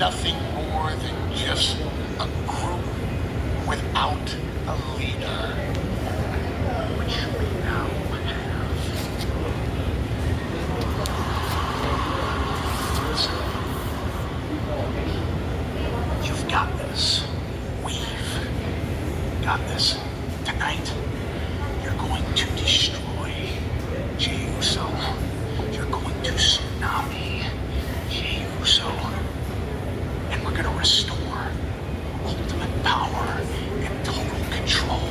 nothing more than just a group without a leader, which we now have. You've got this. We've got this. Tonight, you're going to destroy Jey Uso. You're going to tsunami Jey Uso. And we're going to restore ultimate power and total control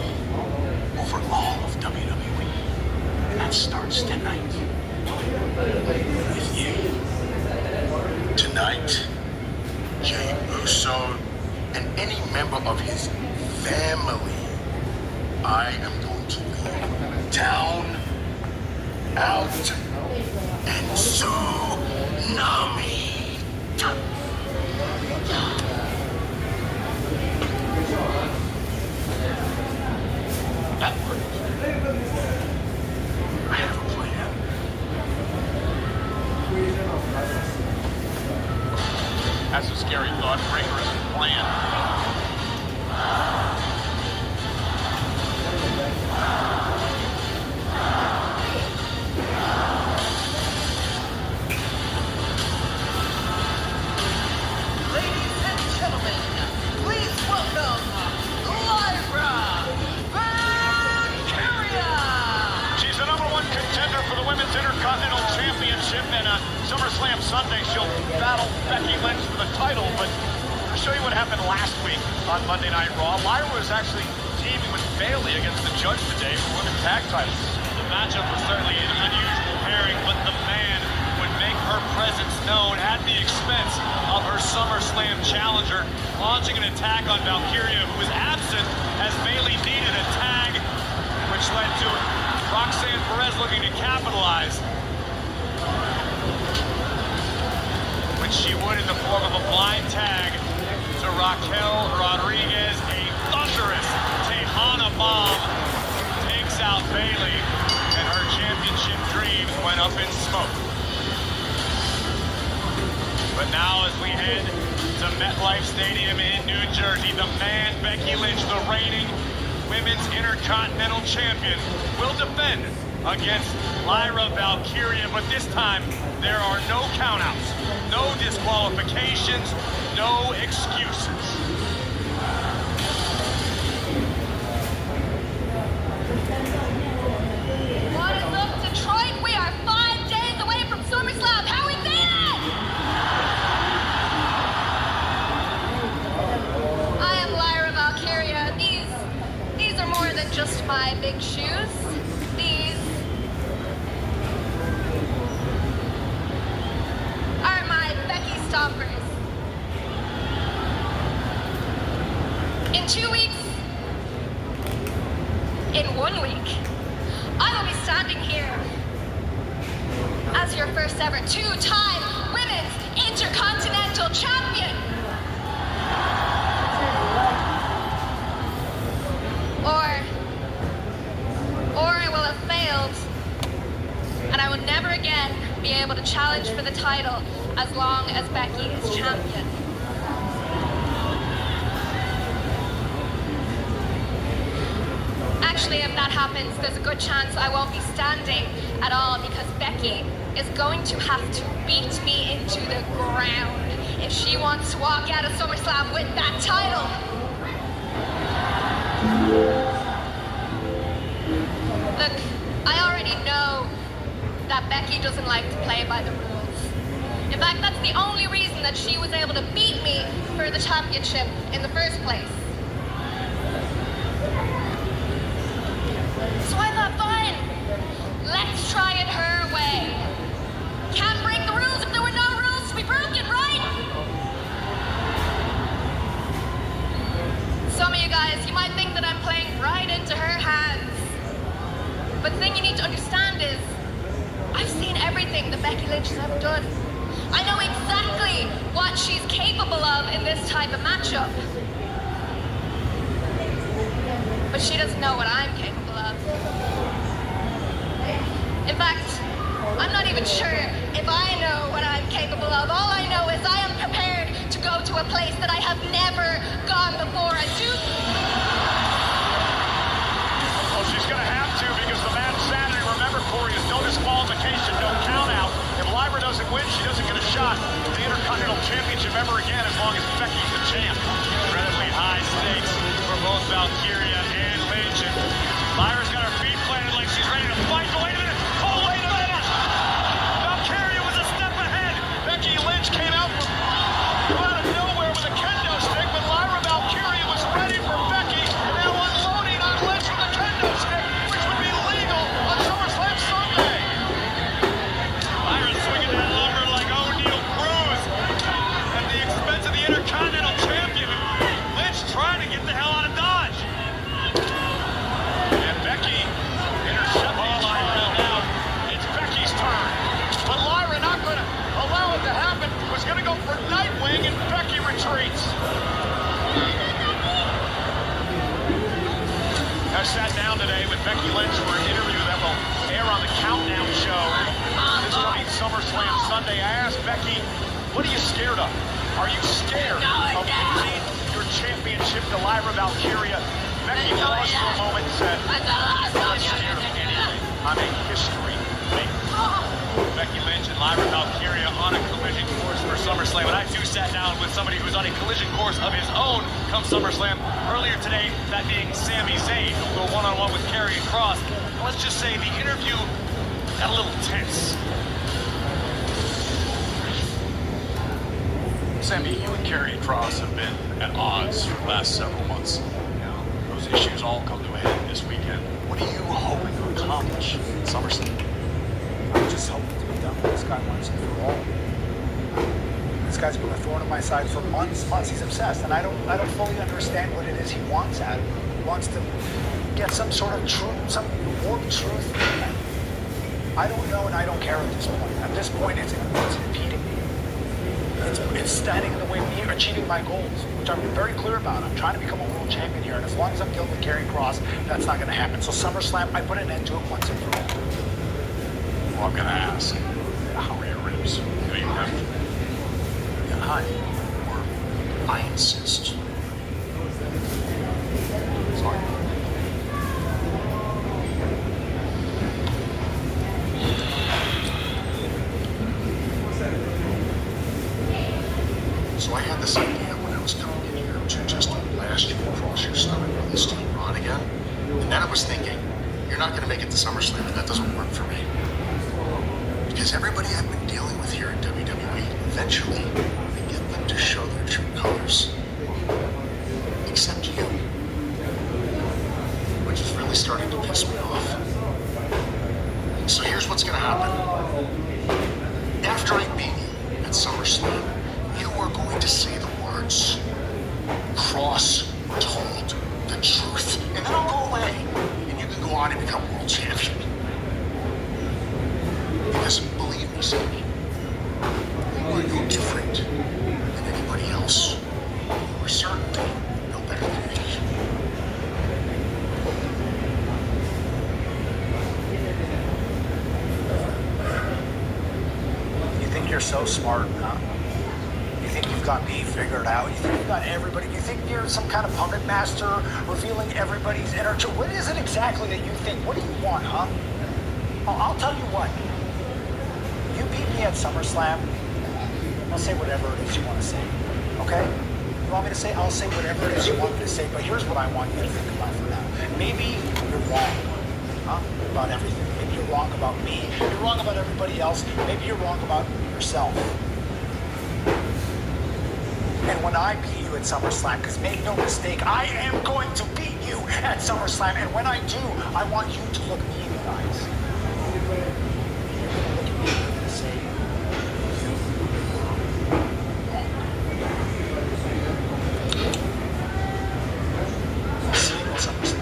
over all of WWE. And that starts tonight with you. Tonight, Jey Uso and any member of his family, I am going to leave down, out, and tsunami. That worked. I have a plan. That's a scary thought. Rigorous plan. Ladies and gentlemen, please welcome Lyra Valkyria. She's the #1 contender for the Women's Intercontinental Championship, and SummerSlam Sunday she'll battle Becky Lynch for the title. But to show you what happened last week on Monday Night Raw, Lyra was actually teaming with Bayley against the Judge today for women's tag titles. The matchup was certainly an unusual pairing, but the man would make her presence known at the expense of her SummerSlam challenger, launching an attack on Valkyria, who was absent as Bayley needed a tag, which led to Roxanne Perez looking to capitalize, which she would in the form of a blind tag to Raquel Rodriguez. A thunderous Tejana bomb takes out Bayley, and her championship dreams went up in smoke. But now as we head to MetLife Stadium in New Jersey, the man Becky Lynch, the reigning Women's Intercontinental Champion, will defend against Lyra Valkyria, but this time there are no countouts, no disqualifications, no excuses. What is up, Detroit? We are 5 days away from SummerSlam. How we feeling? I am Lyra Valkyria. These are more than just my big shoes. These are my Becky stompers. In 2 weeks, in 1 week, I will be standing here as your first ever 2-time Women's Intercontinental Champion. Or I will have failed, and I will never again be able to challenge for the title as long as Becky is champion. Actually, if that happens, there's a good chance I won't be standing at all, because Becky is going to have to beat me into the ground if she wants to walk out of SummerSlam with that title. Look, I already know that Becky doesn't like to play by the rules. In fact, that's the only reason that she was able to beat me for the championship in the first place. So I thought, fine, let's try it her way. Can't break the rules if there were no rules to be broken, right? Some of you guys, you might think that I'm playing right into her hands. But the thing you need to understand is, I've seen everything that Becky Lynch has ever done. I know exactly what she's capable of in this type of matchup. But she doesn't know what I'm capable of. In fact, I'm not even sure if I know what I'm capable of. All I know is I am prepared to go place that I have never gone before. A two. Well, she's going to have to because the match Saturday, remember, Corey, is no disqualification, no count out. If Lyra doesn't win, she doesn't get a shot at the Intercontinental Championship ever again as long as Becky's the champ. Incredibly high stakes for both Valkyria and Lynch. And Lyra's got her feet planted like she's ready to fight. But wait a minute! Oh, wait a minute! Valkyria was a step ahead. Becky Lynch came out of nowhere with a kendo stick, but Lyra Valkyria was ready for Becky, and now unloading on Lynch with a kendo stick, which would be legal on SummerSlam Sunday. Lyra swinging that lumber like O'Neal Cruz at the expense of the Intercontinental Champion. Lynch trying to get the hell out of Dodge. And Becky intercepting Lyra now. It's Becky's turn. But Lyra not going to allow it to happen. Was going to go for Nightwing, and Becky retreats. I sat down today with Becky Lynch for an interview that will air on the Countdown show this coming SummerSlam Sunday. I asked Becky, what are you scared of? Are you scared of losing your championship to Lyra Valkyria? Becky paused for a moment and said, I'm not scared of anything. I'm a history maker. Becky Lynch and Lyra Valkyria on a collision course for SummerSlam. And I too sat down with somebody who's on a collision course of his own come SummerSlam. Earlier today, that being Sami Zayn, who'll go one-on-one with Karrion Kross. Let's just say the interview got a little tense. Sammy, you and Karrion Kross have been at odds for the last several months. Those issues all come to a head this weekend. What are you hoping to accomplish in SummerSlam? I'm just hoping to be done with this guy once and for all. This guy's been a thorn in my side for months. He's obsessed, and I don't fully understand what it is he wants out of me. He wants to get some sort of truth, some warped truth. I don't know, and I don't care at this point. At this point, it's impeding me. It's standing in the way of me achieving my goals, which I'm very clear about. I'm trying to become a world champion here, and as long as I'm dealing with Karrion Kross, that's not going to happen. So SummerSlam, I put an end to it once and for all. Well, I'm going to ask, how are your ribs? Do you have I, or I insist. Sorry. So I had this idea when I was coming in here to just blast you across your stomach on this Team Rod again. And then I was thinking, you're not going to make it to SummerSlam, and that doesn't work for me. Because everybody I've been dealing with here at WWE, eventually, I get them to show their true colors. Except you. Which is really starting to piss me off. So here's what's going to happen. After I beat you at SummerSlam, you are going to say the words, Kross told the truth. And then I'll go away, and you can go on and become world champion. Because believe me, Sammy, you are no different than anybody else. You are certainly no better than me. You think you're so smart, huh? You think you've got me figured out? You think you've got everybody? You think you're some kind of puppet master revealing everybody's inner truth? What is it exactly that you think? What do you want, huh? I'll tell you what. You beat me at SummerSlam. I'll say whatever it is you want to say. Okay? You want me to say? I'll say whatever it is you want me to say. But here's what I want you to think about for now. Maybe you're wrong, huh? About everything. Maybe you're wrong about me. You're wrong about everybody else. Maybe you're wrong about yourself. And when I beat you at SummerSlam, because make no mistake, I am going to beat you at SummerSlam. And when I do, I want you to look me in the eyes. You're going to look at me and you're going to say, I'll see you at SummerSlam.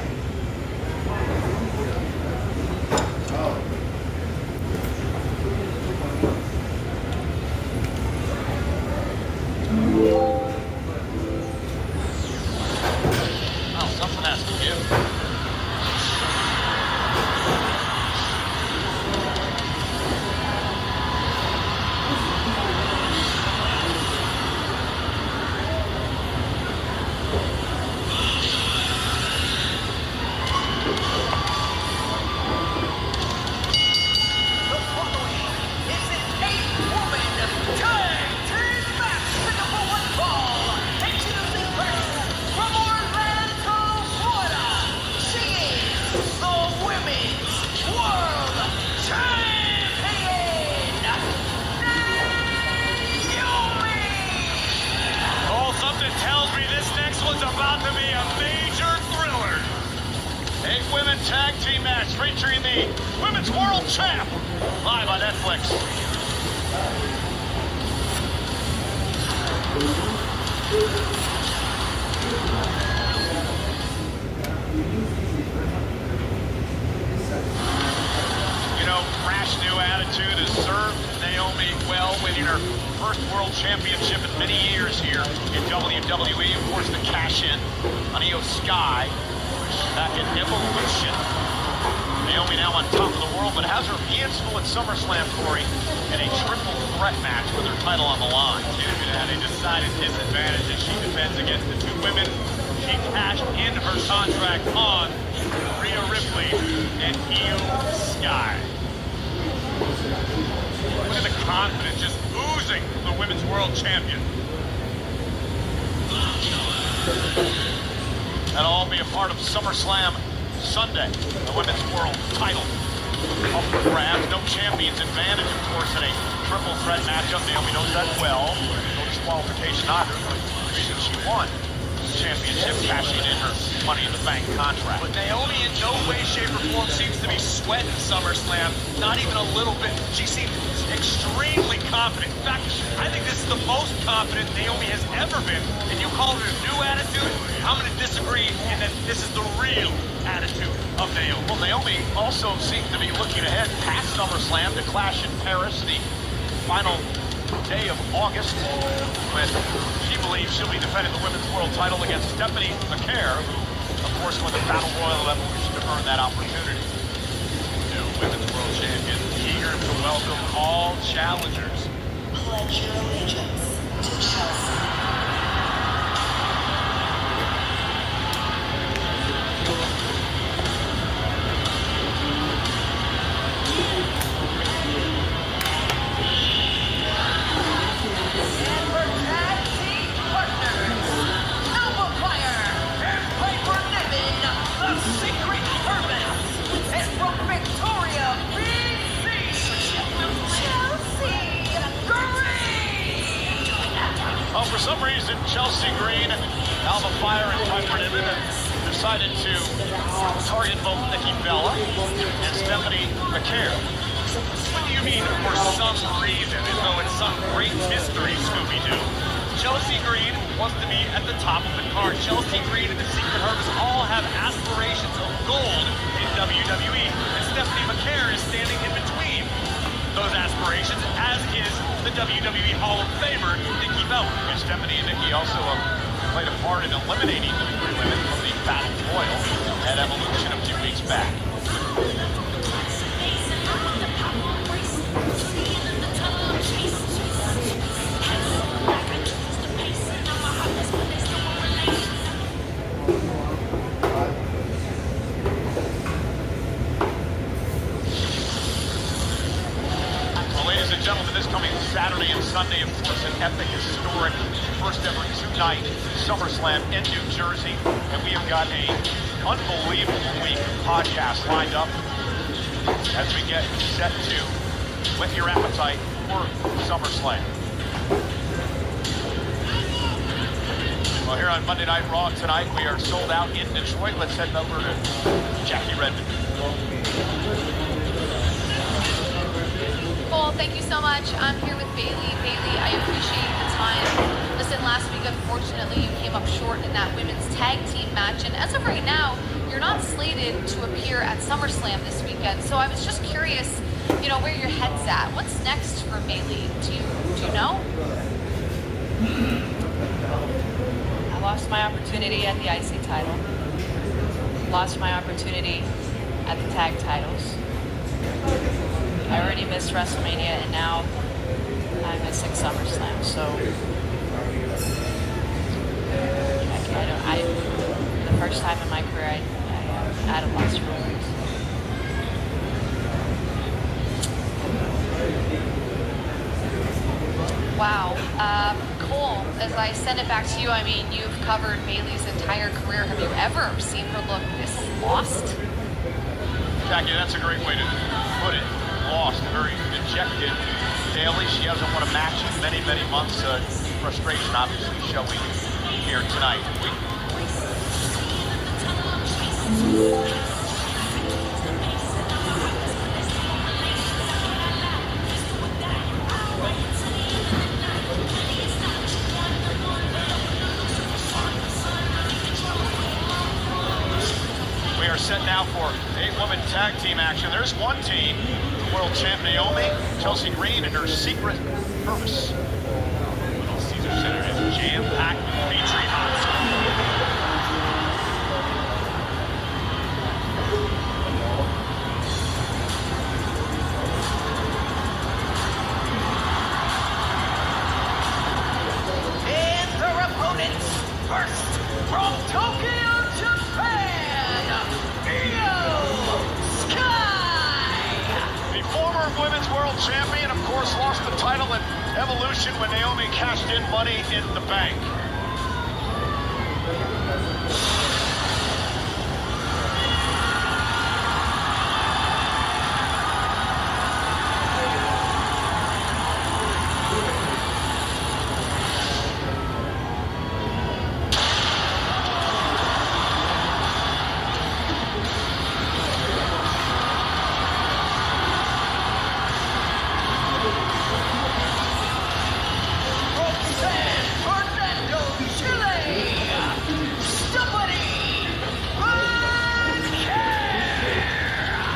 Oh, something has to give. the Women's World Champ, live on Netflix. You know, brash new attitude has served Naomi well, winning her first world championship in many years here in WWE. Of course, the cash-in on Io Sky back in Evolution. Naomi now on top of the world, but has her hands full at SummerSlam, Corey, in a triple threat match with her title on the line. And a decided disadvantage as she defends against the two women she cashed in her contract on, Rhea Ripley and Io Sky. Look at the confidence just oozing from the Women's World Champion. That'll all be a part of SummerSlam Sunday, the Women's World title up for grabs. No champion's advantage, of course, in a triple threat matchup. Naomi knows that well. No disqualification either. The reason she won the championship, cashing in her Money in the Bank contract. But Naomi in no way, shape, or form seems to be sweating SummerSlam. Not even a little bit. She seems extremely confident. In fact, I think this is the most confident Naomi has ever been. And you call it a new attitude? I'm going to disagree in that this is the real attitude of Naomi. Well, Naomi also seems to be looking ahead past SummerSlam to Clash in Paris, the final day of August, when she believes she'll be defending the Women's World title against Stephanie McCare, who, of course, won the Battle Royal Evolution to earn that opportunity. New Women's World Champion, eager to welcome all challengers. Pledge your allegiance to Chelsea. For some reason, Chelsea Green, Alba Fire, and Piper Niven decided to target both Nikki Bella and Stephanie McCare. What do you mean, for some reason, as though it's some great mystery, Scooby-Doo? Chelsea Green wants to be at the top of the card. Chelsea Green and the Secret Harvest all have aspirations of gold in WWE, and Stephanie McCare is standing in between those aspirations, as is the WWE Hall of Famer, Nikki Bella. And Stephanie and Nikki also played a part in eliminating the three women from the Battle Royal at Evolution a few weeks back. Gentlemen, this coming Saturday and Sunday, of course, an epic, historic, first ever two-night SummerSlam in New Jersey. And we have got a unbelievable week of podcasts lined up as we get set to whet your appetite for SummerSlam. Well, here on Monday Night Raw tonight, we are sold out in Detroit. Let's head over to Jackie Redmond. Cole, thank you so much. I'm here with Bailey. Bailey, I appreciate the time. Listen, last week, unfortunately, you came up short in that women's tag team match. And as of right now, you're not slated to appear at SummerSlam this weekend. So I was just curious, you know, where your head's at. What's next for Bailey? Do you know? I lost my opportunity at the IC title. Lost my opportunity at the tag titles. I already missed WrestleMania, and now I'm missing SummerSlam. So, for the first time in my career, I'm at a loss for words. Wow. Cole, as I send it back to you, I mean, you've covered Bailey's entire career. Have you ever seen her look this lost? Jackie, that's a great way to put it. Lost, very dejected. Bailey, she hasn't won a match in many, many months. Frustration, obviously, showing here tonight. now for 8-woman tag team action. There's one team, world champ Naomi, Chelsea Green, and her secret purpose. Little Caesar Center is jam-packed with patriots. And their opponents, first from Tokyo, Japan, Io Sky. The former women's world champion, of course, lost the title at Evolution when Naomi cashed in Money in the Bank. From San Fernando, Chile, Stephanie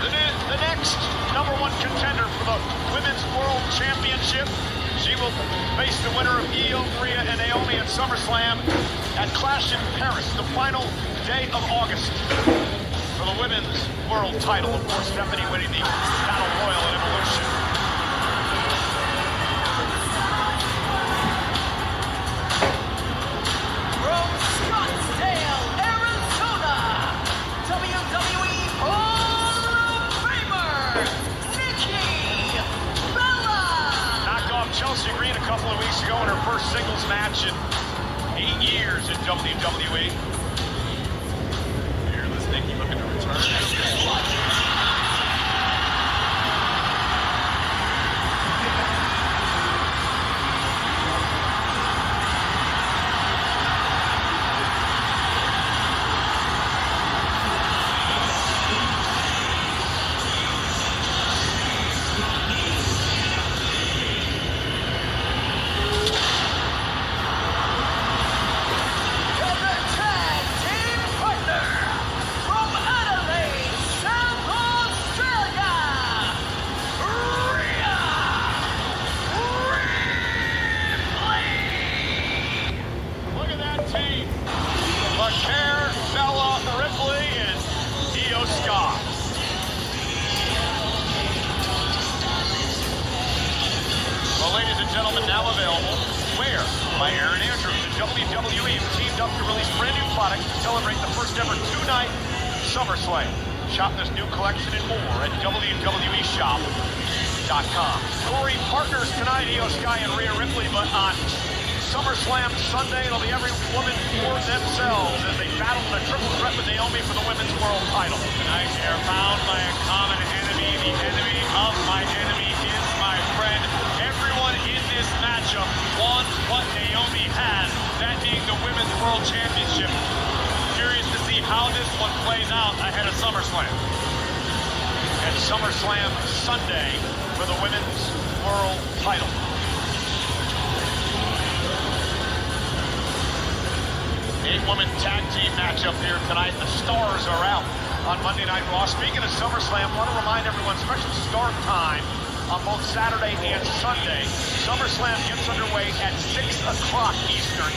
The next number one contender for the Women's World Championship. She will face the winner of Io, Rhea, and Naomi at SummerSlam at Clash in Paris, the final day of August. For the Women's World title, of course, Stephanie winning the Battle Royal at Evolution. from Scottsdale, Arizona, WWE Hall of Famer, Nikki Bella. Knocked off Chelsea Green a couple of weeks ago in her first singles match in 8 years in WWE. Fearless Nikki looking to return. And the tag team partner from Adelaide, South Australia, Rhea Ripley. Look at that team. Lacaire, Bella, Ripley, and Io Sky. Well, ladies and gentlemen, now available. Where? By Aaron Andrews. The WWE have teamed up to release brand new products to celebrate the first ever two-night SummerSlam. Shop this new collection and more at WWEshop.com. Corey partners tonight, Io Sky and Rhea Ripley, but on SummerSlam Sunday, it'll be every woman for themselves as they battle in a triple threat with Naomi for the women's world title. Tonight they are bound by a common enemy. The enemy of my enemy is my friend. Everyone in this matchup wants what Naomi has, that being the Women's World Championship. Curious to see how this one plays out ahead of SummerSlam. And SummerSlam Sunday for the women's world title. Eight-woman tag team matchup here tonight. The stars are out on Monday Night Raw. Speaking of SummerSlam, I want to remind everyone, special start time on both Saturday and Sunday. SummerSlam gets underway at 6 o'clock Eastern,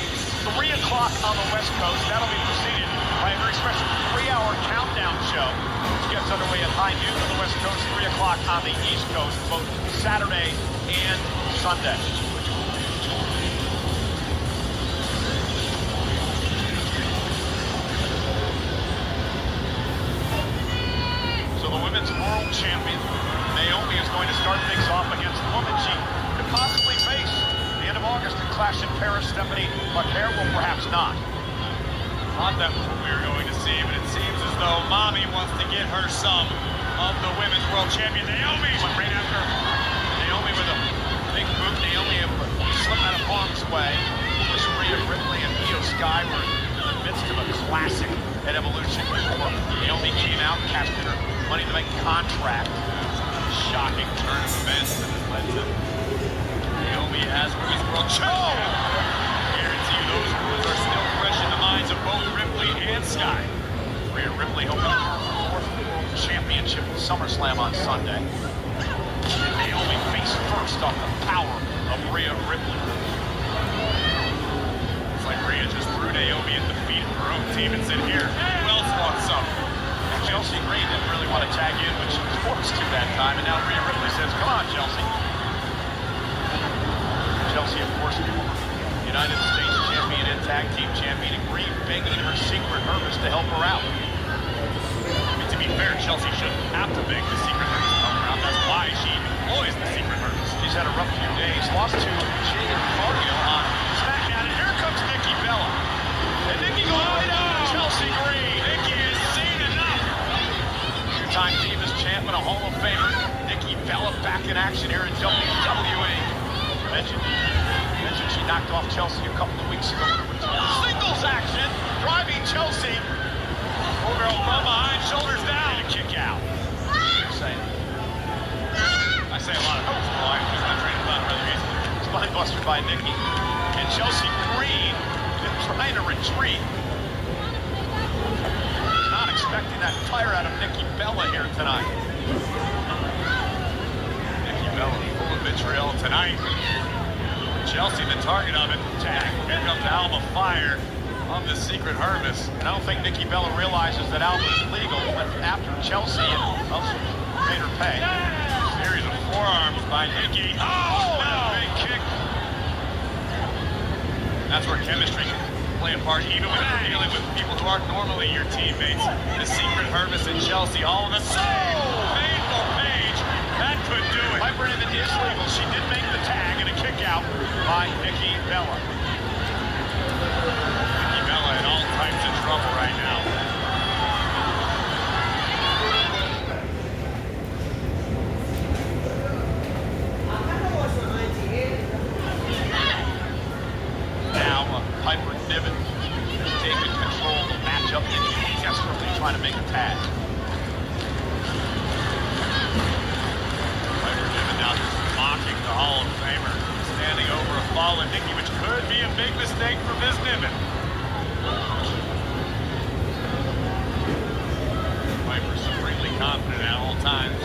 3 o'clock on the West Coast. That'll be preceded by a very special 3-hour countdown show, which gets underway at high noon on the West Coast, 3 o'clock on the East Coast, both Saturday and Sunday. So the women's world champion, Naomi, is going to start things off against the woman she could possibly face the end of August in Clash in Paris. Stephanie Lacaire will perhaps not. Thought that was what we were going to see, but it seems as though Mommy wants to get her some of the Women's World Champion. Naomi went right after Naomi with a big boot. Naomi slipped out of harm's way. Rhea Ripley and Io Sky were in the midst of a classic at Evolution before Naomi came out, cashed in her Money in the Bank contract. shocking turn of events that has led to Naomi as Women's World Champion. Guarantee you those words are still fresh in the minds of both Ripley and Sky. Rhea Ripley hoping for her fourth team and sit here. Who else wants some? Chelsea Green didn't really want to tag in, but she was forced to that time, and now Rhea Ripley says, come on, Chelsea. Chelsea, of course, United States champion and tag team champion, and Green begging her secret Hermes to help her out. I mean, to be fair, Chelsea shouldn't have to beg the secret Hermes to help her out. That's why she employs the secret Hermes. She's had a rough few days, lost to Jade Cargill on SmackDown, and here comes Nikki Bella. And Nikki going right down to Chelsea Green. Nikki has seen enough. Two-time Divas champ and a Hall of Famer, Nikki Bella back in action here in WWE. Mentioned she knocked off Chelsea a couple of weeks ago. Singles action, driving Chelsea. Full girl from behind, shoulders down. And a kick out. You're saying. I say a lot of things. Well, I was not trained about it rather easily. Spine buster by Nikki. And Chelsea Green is trying to retreat. Not expecting that fire out of Nikki Bella here tonight. Nikki Bella full of vitriol tonight. Chelsea the target of it. Tag. Here comes Alba Fire of the secret Hermes. And I don't think Nikki Bella realizes that Alba is legal when after Chelsea and also made her pay. Series of forearms by Nikki. Oh, and a big kick. That's where chemistry can play a part, even when you're dealing with people who aren't normally your teammates. The secret Hermes and Chelsea, all of a sudden, painful Page. That could do it. Piper Niven is legal. She did make the tag and a kick out by Nikki Bella. Nikki Bella in all types of trouble right now. Now Piper Niven has taken control of the matchup and she's desperately trying to make a tag. Piper Niven now just mocking the Hall of Famer, standing over a fallen Nikki, which could be a big mistake for Ms. Niven. Piper supremely confident at all times,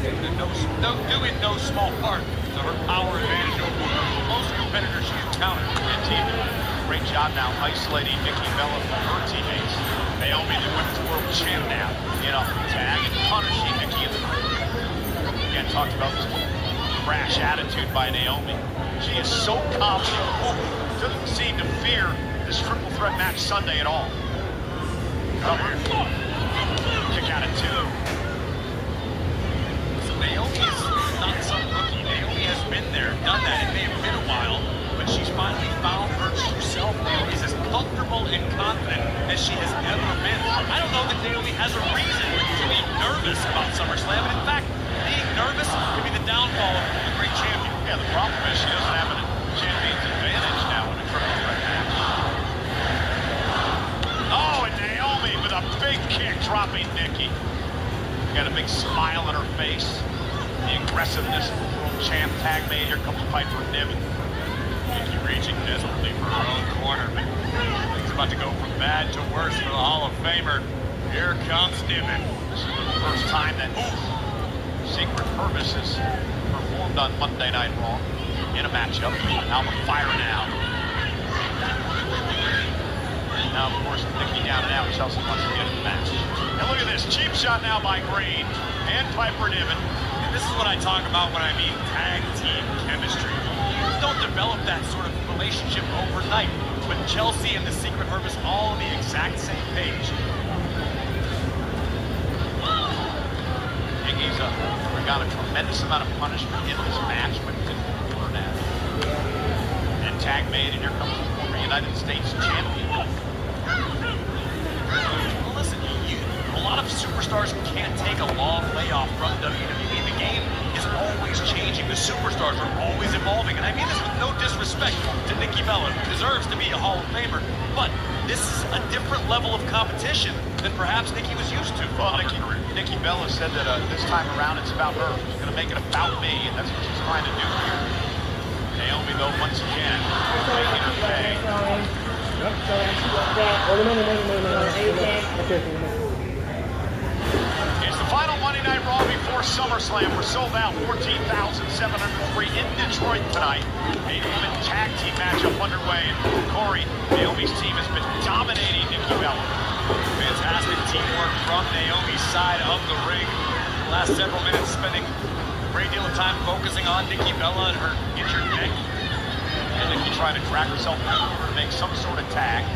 due in no small part to her power advantage over most competitors she encountered. And team did a great job now isolating Nikki Bella from her teammates. Naomi, the Women's World Champ now, in a tag and punishing Nikki in the again, talked about this brash attitude by Naomi. She is so confident, doesn't seem to fear this triple threat match Sunday at all. Cover. Kick out at 2. So Naomi is not some rookie. Naomi has been there, done that. It may have been a while, but she's finally found her true self. Naomi's as comfortable and confident as she has ever been. I don't know that Naomi has a reason to be nervous about SummerSlam, and in fact, being nervous could be the downfall of a great champion. Yeah, the problem is she doesn't have a champion's advantage now in a triple threat match. Oh, and Naomi with a big kick, dropping Nikki. Got a big smile on her face. The aggressiveness of the world champ tag made. Here comes Piper Niven. Nikki reaching desperately for her own corner. Things about to go from bad to worse for the Hall of Famer. Here comes Niven. This is the first time that Secret Hermes has performed on Monday Night Raw in a matchup. Alba Fire now. Now, of course, Nikki down and out. Chelsea wants to get in the match. And look at this. Cheap shot now by Green and Piper Niven. And this is what I talk about when I mean tag team chemistry. You don't develop that sort of relationship overnight. But Chelsea and the Secret Hermes all on the exact same page. Nikki's got a tremendous amount of punishment in this match, but didn't learn that. And tag made, and here comes the former United States champion. Well, listen, a lot of superstars can't take a long layoff from WWE. The game is always changing. The superstars are always evolving. And I mean this with no disrespect to Nikki Bella, who deserves to be a Hall of Famer. But this is a different level of competition than perhaps Nikki was used to. Well, Nikki Bella said that this time around it's about her. She's going to make it about me, and that's what she's trying to do here. Naomi, though, once again, making her pay. Here's the final Monday Night Raw before SummerSlam. We're sold out 14,703 in Detroit tonight. A women tag team matchup underway. And Corey, Naomi's team has been dominating Nikki Bella. Fantastic teamwork from Naomi's side of the ring. The last several minutes spending a great deal of time focusing on Nikki Bella and her injured neck. And Nikki trying to drag herself over and make some sort of tag.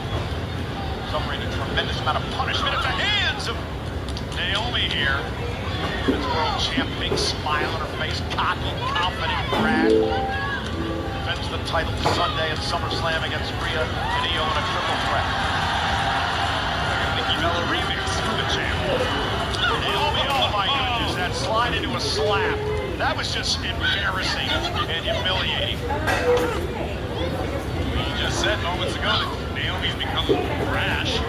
Suffering a tremendous amount of punishment at the hands of Naomi here. This world champ, big smile on her face, cocky, confident, brag. Defends the title Sunday at SummerSlam against Rhea and Io in a triple threat. Nikki Bella remix for the champ. Naomi, oh my goodness, that slide into a slap. That was just embarrassing and humiliating. You just said moments ago that Naomi's become brash.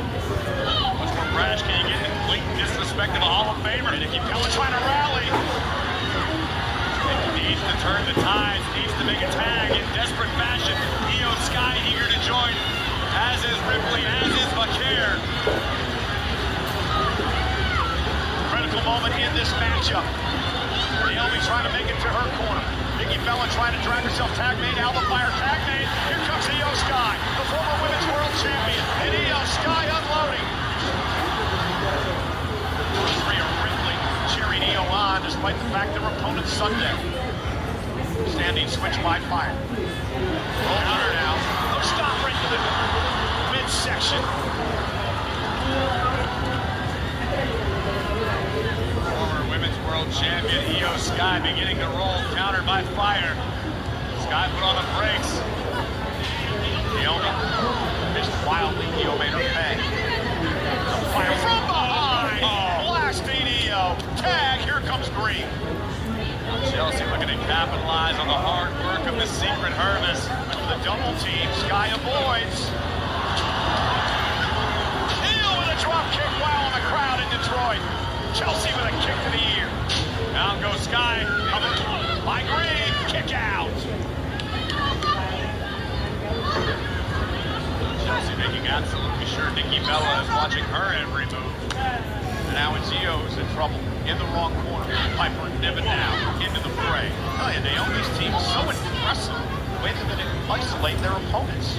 Much more brash can you get than blatant disrespect of a Hall of Famer? Nikki Bella trying to rally. Nikki needs to turn the tides, needs to make a tag in desperate fashion. Io Sky eager to join, as is Ripley, as is Bakir. Critical moment in this matchup. Naomi trying to make it to her corner. Nikki Bella trying to drag herself. Tag made, Alba Fire tag made. Here comes Io Sky, the former women's world champion. And Io Sky unloading. Rhea Ripley cheering Io on despite the fact their opponent's Sunday. Standing switch by Fire. Roll counter now. Stop right to the midsection. Former women's world champion Io Sky beginning to roll, countered by Fire. Sky put on the brakes. Naomi missed wildly. Io made her pay. Fire from behind. Blasting Io. Tag. Here comes Green. Chelsea looking to capitalize on the hard work of the Secret Hermes. With the double team, Sky avoids. Io with a drop kick. Wow on the crowd in Detroit. Chelsea with a kick to the ear. Down goes Sky. Covered by Green. Kick out. Chelsea making absolutely sure Nikki Bella is watching her every move. And now it's Io who's in trouble. In the wrong corner. Piper and Niven now into the fray. Oh, yeah, Naomi's team is so impressive. The way that they isolate their opponents.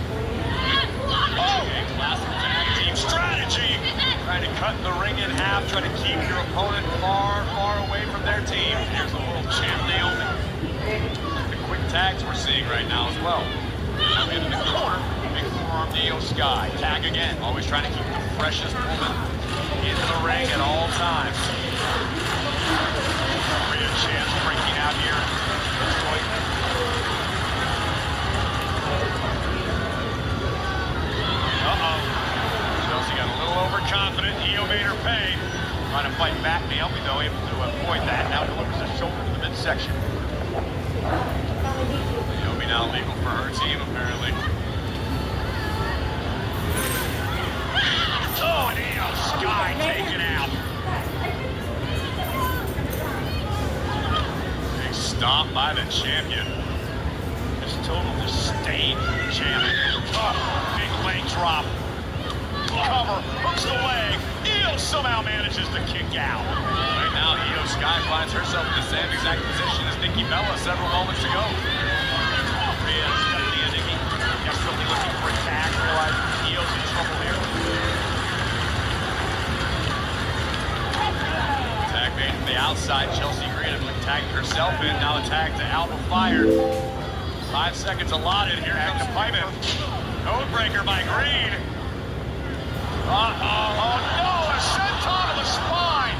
Oh! A classic tag team strategy. Trying to cut the ring in half, trying to keep your opponent far, far away from their team. Here's the world champ Naomi. The quick tags we're seeing right now as well. Now into the corner. Big forearm to Io Sky. Tag again. Always trying to keep the freshest woman into the ring at all times. Rhea chance breaking out here. Detroit. Uh-oh. Chelsea got a little overconfident. Io made her pay. Trying to fight back. Naomi, though, able to avoid that. Now delivers a shoulder to the midsection. Naomi now legal for her team, apparently. Oh, and Io Sky taken out. Big stomp by the champion. This total disdain for the champ. Oh, big leg drop. Cover, hooks the leg. Io somehow manages to kick out. Right now, Io Sky finds herself in the same exact position as Nikki Bella several moments ago. Rhea stepping in, Nikki. Desperately looking for a tag. Realize Io's in trouble here. Tag made from the outside. Chelsea Green tagged herself in. Now a tag to Alba Fire. 5 seconds allotted. Here comes Piper. Code breaker by Green. Oh no, a senton to the spine.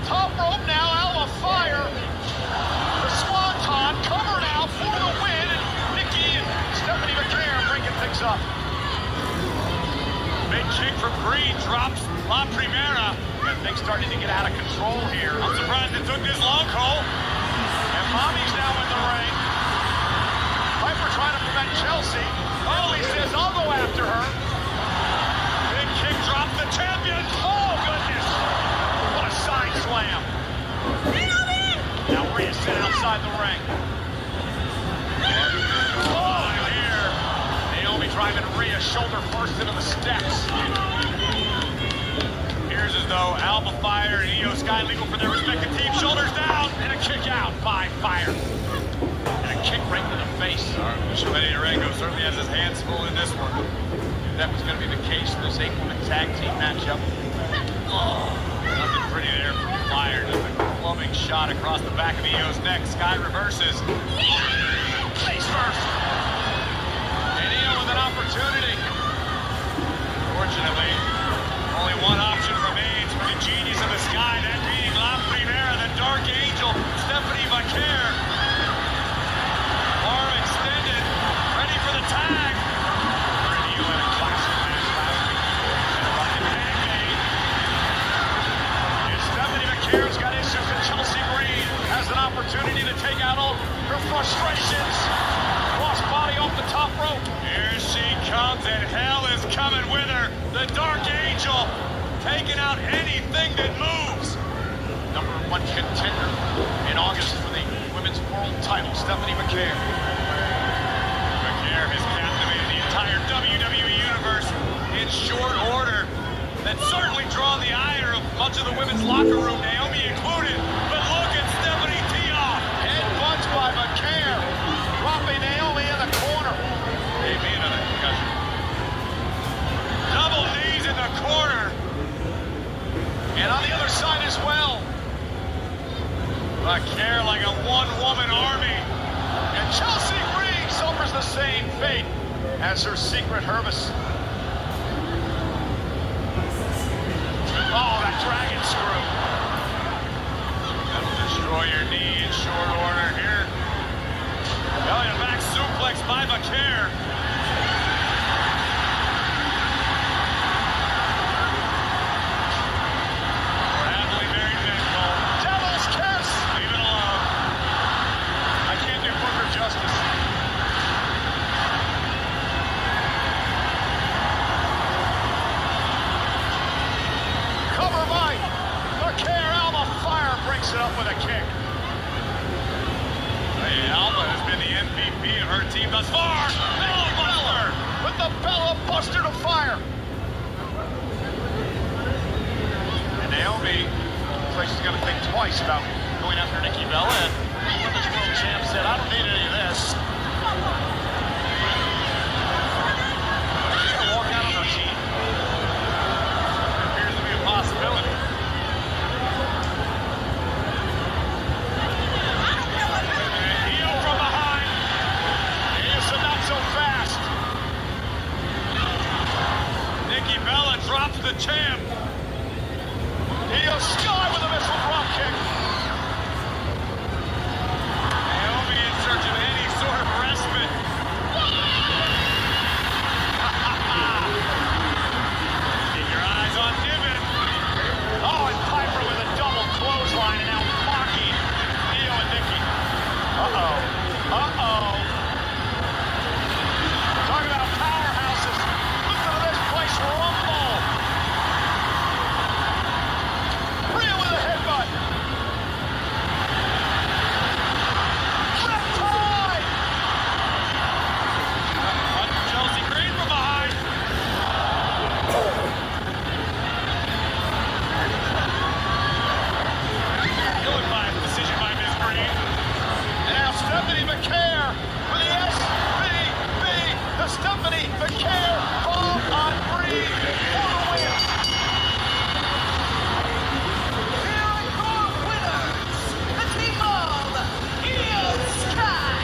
Top rope now, Alba Fire. The swanton cover now for the win. And Nikki and Stephanie McCare breaking things up. Big kick from Green. Drops La Primera. And things starting to get out of control here. I'm surprised it took this long, Cole. And Mommy's now in the ring. Piper trying to prevent Chelsea. Oh, he says, I'll go after her. Big kick drop the champion. Oh, goodness. What a side slam. Now Rhea sent outside the ring. Oh, here. Naomi driving Rhea shoulder first into the steps. Here appears as though Alba Fire and Io Sky legal for their respective teams. Shoulders down and a kick out by Fire. And a kick right to the face. Eddie Arango certainly has his hands full in this one. Knew that was going to be the case in this 8-woman tag team matchup. Nothing pretty there from Fire. Just a clubbing shot across the back of Io's neck. Sky reverses. Face first. And Io with an opportunity. Fortunately, only one option remains for the genius of the Sky, that being La Primera, the Dark Angel, Stephanie Vaquer. Arm extended, ready for the tag. Io had a classic match last week. And a rocket pancake. And Stephanie Vaquer's got issues, and Chelsea Green has an opportunity to take out all her frustrations. Cross body off the top rope. Here she comes, and hell is coming with her. The Dark Angel taking out anything that moves. Number 1 contender in August for the women's world title, Stephanie Vaquer. Vaquer has captivated the entire WWE universe in short order. That certainly drawn the ire of much of the women's locker room, Naomi included. But look at Stephanie tee off. Head butts by Vaquer, dropping Naomi in the corner. Gave me another concussion. Double knees in the corner. And on the other side as well. Vaquer like a one-woman army. And Chelsea Green suffers the same fate as her secret Hermes. Oh, that dragon screw. That'll destroy your knee in short order here. Belly to back suplex by Vaquer. Happily married men, Cole. Devil's kiss! Leave it alone. I can't do Booker justice. Cover by Vaquer. Alba Fire breaks it up with a kick. Hey, Alba has been the MVP of her team thus far. Bella Buster with the Bella Buster to Fire. And Naomi looks like she's got to think twice about going after Nikki Bella. And this world champ said, I don't need any of this. She's going to walk out on her team. It appears to be a possibility. Nikki Bella drops the champ. Io Sky with a missile drop kick. Naomi in search of any sort of respite. Keep your eyes on Niven. Oh, and Piper with a double clothesline and now mocking Io and Nikki. Uh-oh. Uh-oh. Talk about powerhouses. Listen to this place rumble. Rhea with a headbutt. Riptide. Chelsea Green from behind. Ill-advised decision by Ms. Green. And now Stephanie Vaquer for the SVB. The Stephanie Vaquer bomb on Green for the win. Here are your winners, the team of Io Sky,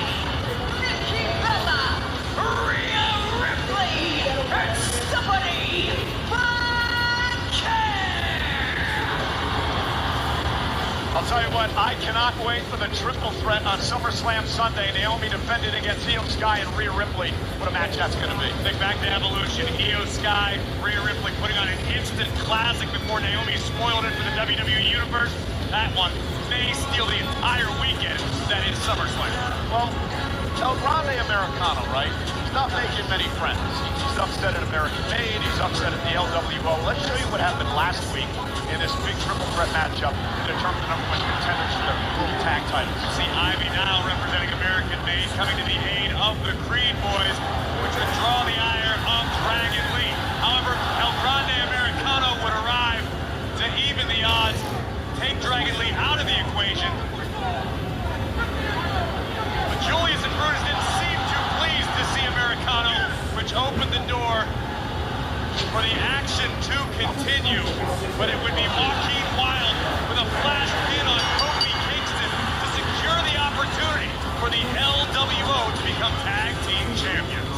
Nikki Bella, Rhea Ripley, and Stephanie Vaquer. I'll tell you what, I cannot wait for the triple threat on SummerSlam Sunday. Naomi defended against Io Sky and Rhea Ripley. What a match that's going to be. Think back to Evolution. Io Sky, Rhea Ripley putting on an instant classic before Naomi spoiled it for the WWE Universe. That one may steal the entire weekend that is SummerSlam. Well, El Grande Americano, right? He's not making many friends. He's upset at American Made. He's upset at the LWO. Let's show you what happened last week in this big triple threat matchup to determine the number 1 contenders for the World Tag titles. See Ivy now representing American Made, coming to the aid of the Creed Boys, which would draw the ire of Dragon Lee. However, El Grande Americano would arrive sure for the action to continue, but it would be Joaquin Wilde with a flash pin on Kofi Kingston to secure the opportunity for the LWO to become tag team champions.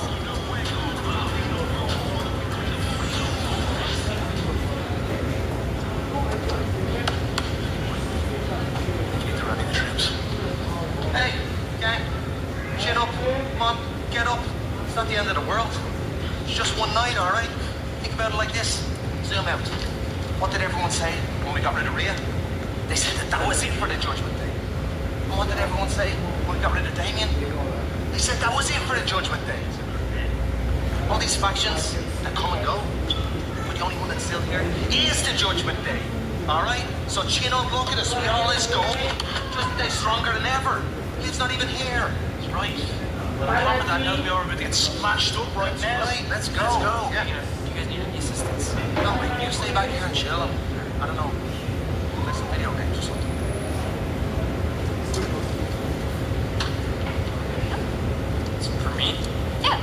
They're running the troops. Hey, gang, chin up, come on, get up. It's not the end of the world. It's just one night, all right? Think about it like this. Zoom out. What did everyone say when we got rid of Rhea? They said that was it for the Judgment Day. And what did everyone say when we got rid of Damien? They said that was it for the Judgment Day. All these factions that come and go, but the only one that's still here is the Judgment Day. All right? So chin up, look at us. We all is gold. Judgment Day's stronger than ever. It's not even here. That's right. But on top of that, now we're about to get smashed up right now. Right, let's go. Let's go. Yeah. You guys need any assistance? No, you stay back here and chill. I don't know. Play some video games or something. It's for me? Yeah.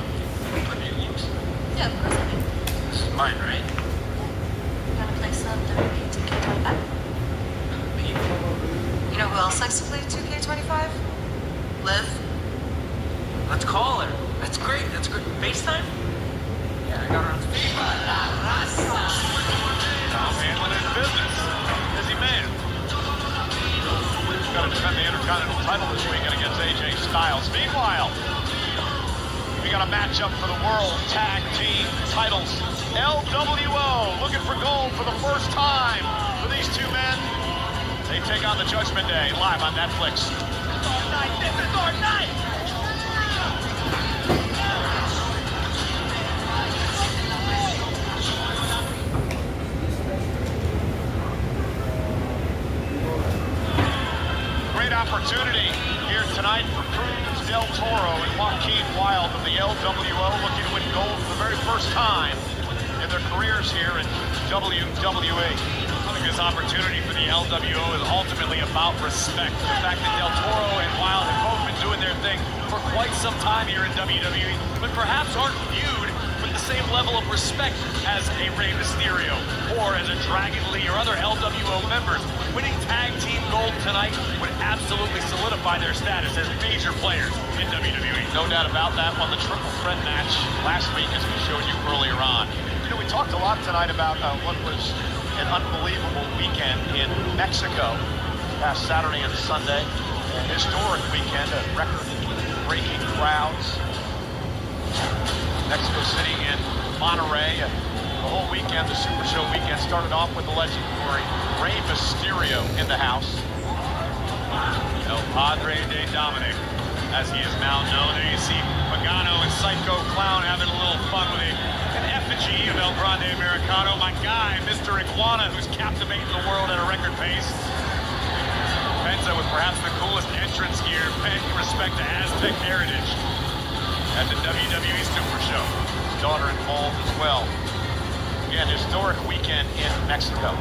Video games. Yeah, of course I do. This is mine, right? You wanna play some WP2K25? Me? You know who else likes to play 2K25? Liv. Let's call her. That's great. That's great. FaceTime? Yeah, I got her on speed. Tom handling his business. Busy man. He's got to defend the Intercontinental title this weekend against AJ Styles. Meanwhile, we got a matchup for the World Tag Team titles. LWO looking for gold for the first time for these two men. They take on the Judgment Day live on Netflix. This is our night! Great opportunity here tonight for Cruz Del Toro and Joaquin Wilde of the LWO looking to win gold for the very first time in their careers here in WWE. I think this opportunity for the LWO is ultimately about respect. The fact that Del Toro and Wilde have both been doing their thing for quite some time here in WWE, but perhaps aren't viewed with the same level of respect as a Rey Mysterio or as a Dragon Lee or other LWO members. Winning tag team gold tonight would absolutely solidify their status as major players in WWE. No doubt about that. Won the triple threat match last week, as we showed you earlier on. You know, we talked a lot tonight about what was an unbelievable weekend in Mexico past Saturday and Sunday. An historic weekend of record-breaking crowds. Mexico City and Monterrey. The whole weekend, the Super Show weekend, started off with the legendary Rey Mysterio in the house. El Padre de Dominic, as he is now known. There you see Pagano and Psycho Clown having a little fun with an effigy of El Grande Americano. My guy, Mr. Iguana, who's captivating the world at a record pace. Penza with perhaps the coolest entrance gear, paying respect to Aztec heritage at the WWE Super Show. His daughter involved as well. Again, historic weekend in Mexico.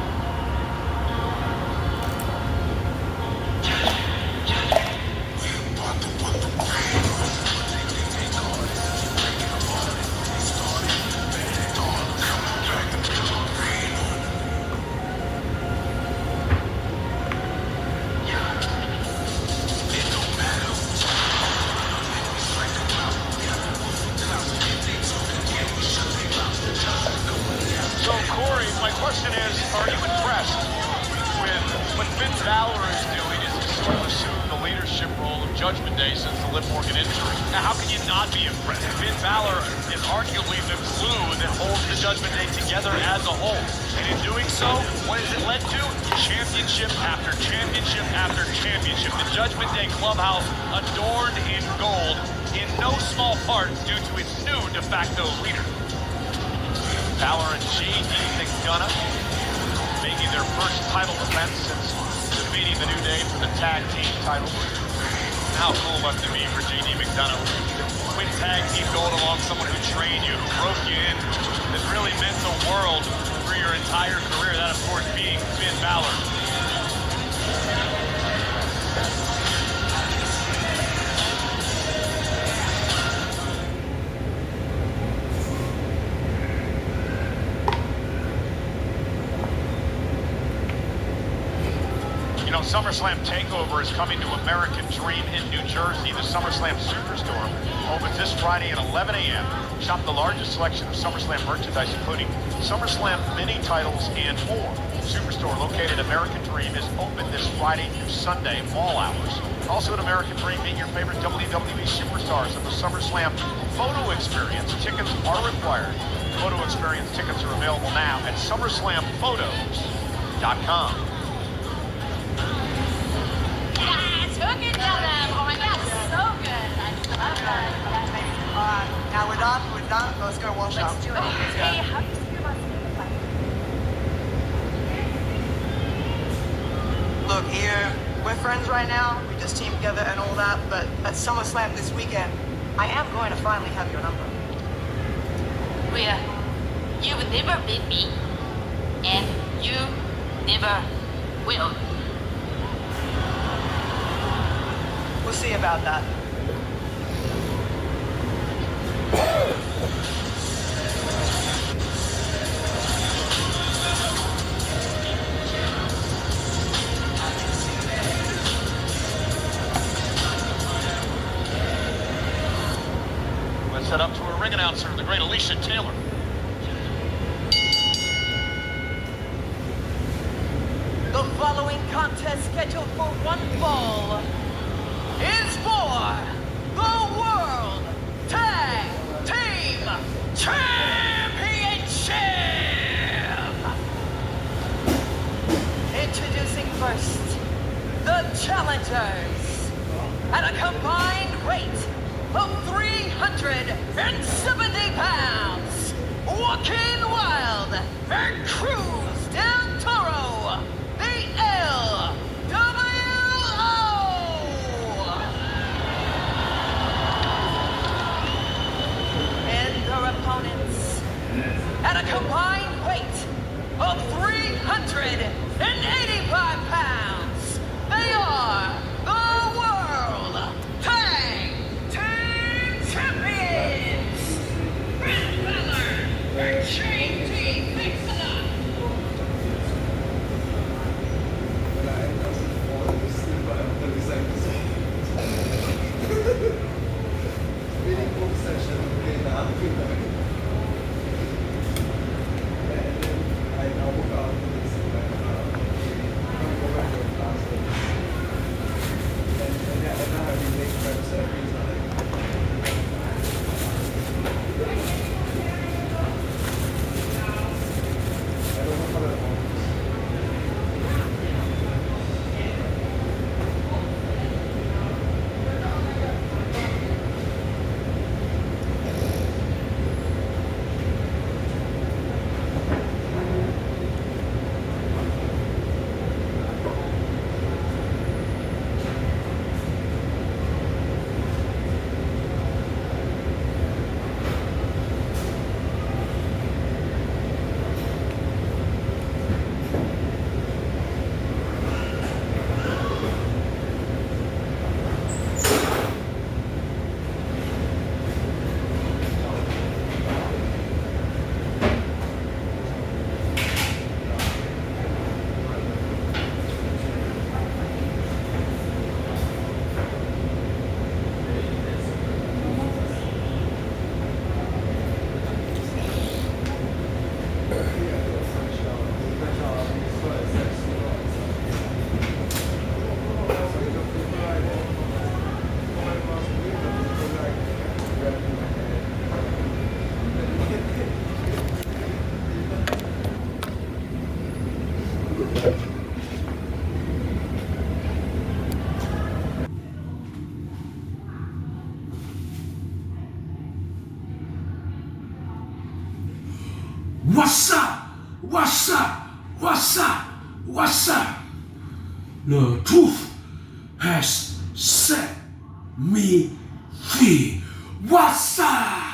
So, Corey, my question is, are you impressed with what Finn Balor is doing as he sort of assumed the leadership role of Judgment Day since the Liv Morgan injury? Now, how can you not be impressed? Finn Balor is arguably the glue that holds the Judgment Day together as a whole. And in doing so, what has it led to? Championship after championship after championship. The Judgment Day clubhouse adorned in gold, in no small part due to its new de facto leader. Balor and Gene beating the Gunna, making their first title defense since defeating the New Day for the tag team title. How cool must it be for JD McDonough? Win tag team gold along someone who trained you, who broke you in, that really meant the world for your entire career. That, of course, being Finn Balor. SummerSlam TakeOver is coming to American Dream in New Jersey. The SummerSlam Superstore opens this Friday at 11 a.m. Shop the largest selection of SummerSlam merchandise, including SummerSlam mini titles and more. Superstore located at American Dream is open this Friday through Sunday, mall hours. Also at American Dream, meet your favorite WWE superstars at the SummerSlam Photo Experience. Tickets are required. Photo Experience tickets are available now at SummerSlamPhotos.com. Took it to them. Oh my God, so good. I love that. Alright, now we're done. Let's go wash up. Let's do it. Hey, how do you feel about Selfie? Look, here, we're friends right now. We just team together and all that, but at SummerSlam this weekend, I am going to finally have your number. Rhea, you've never beat me, and you never will. We'll see about that. Let's head up to our ring announcer, the great Alicia Taylor. The following contest scheduled for one fall is for the World Tag Team Championship! Introducing first, the challengers at a combined weight of 370 pounds, Joaquin Wild and Cruz del Toro, the LWO! And their opponents at a combined weight of 385 pounds, they are the World Tag Team Champions! Finn Balor and Shane T. Mixon. What's up? What's up? What's up? What's up? The truth has set me free. What's up?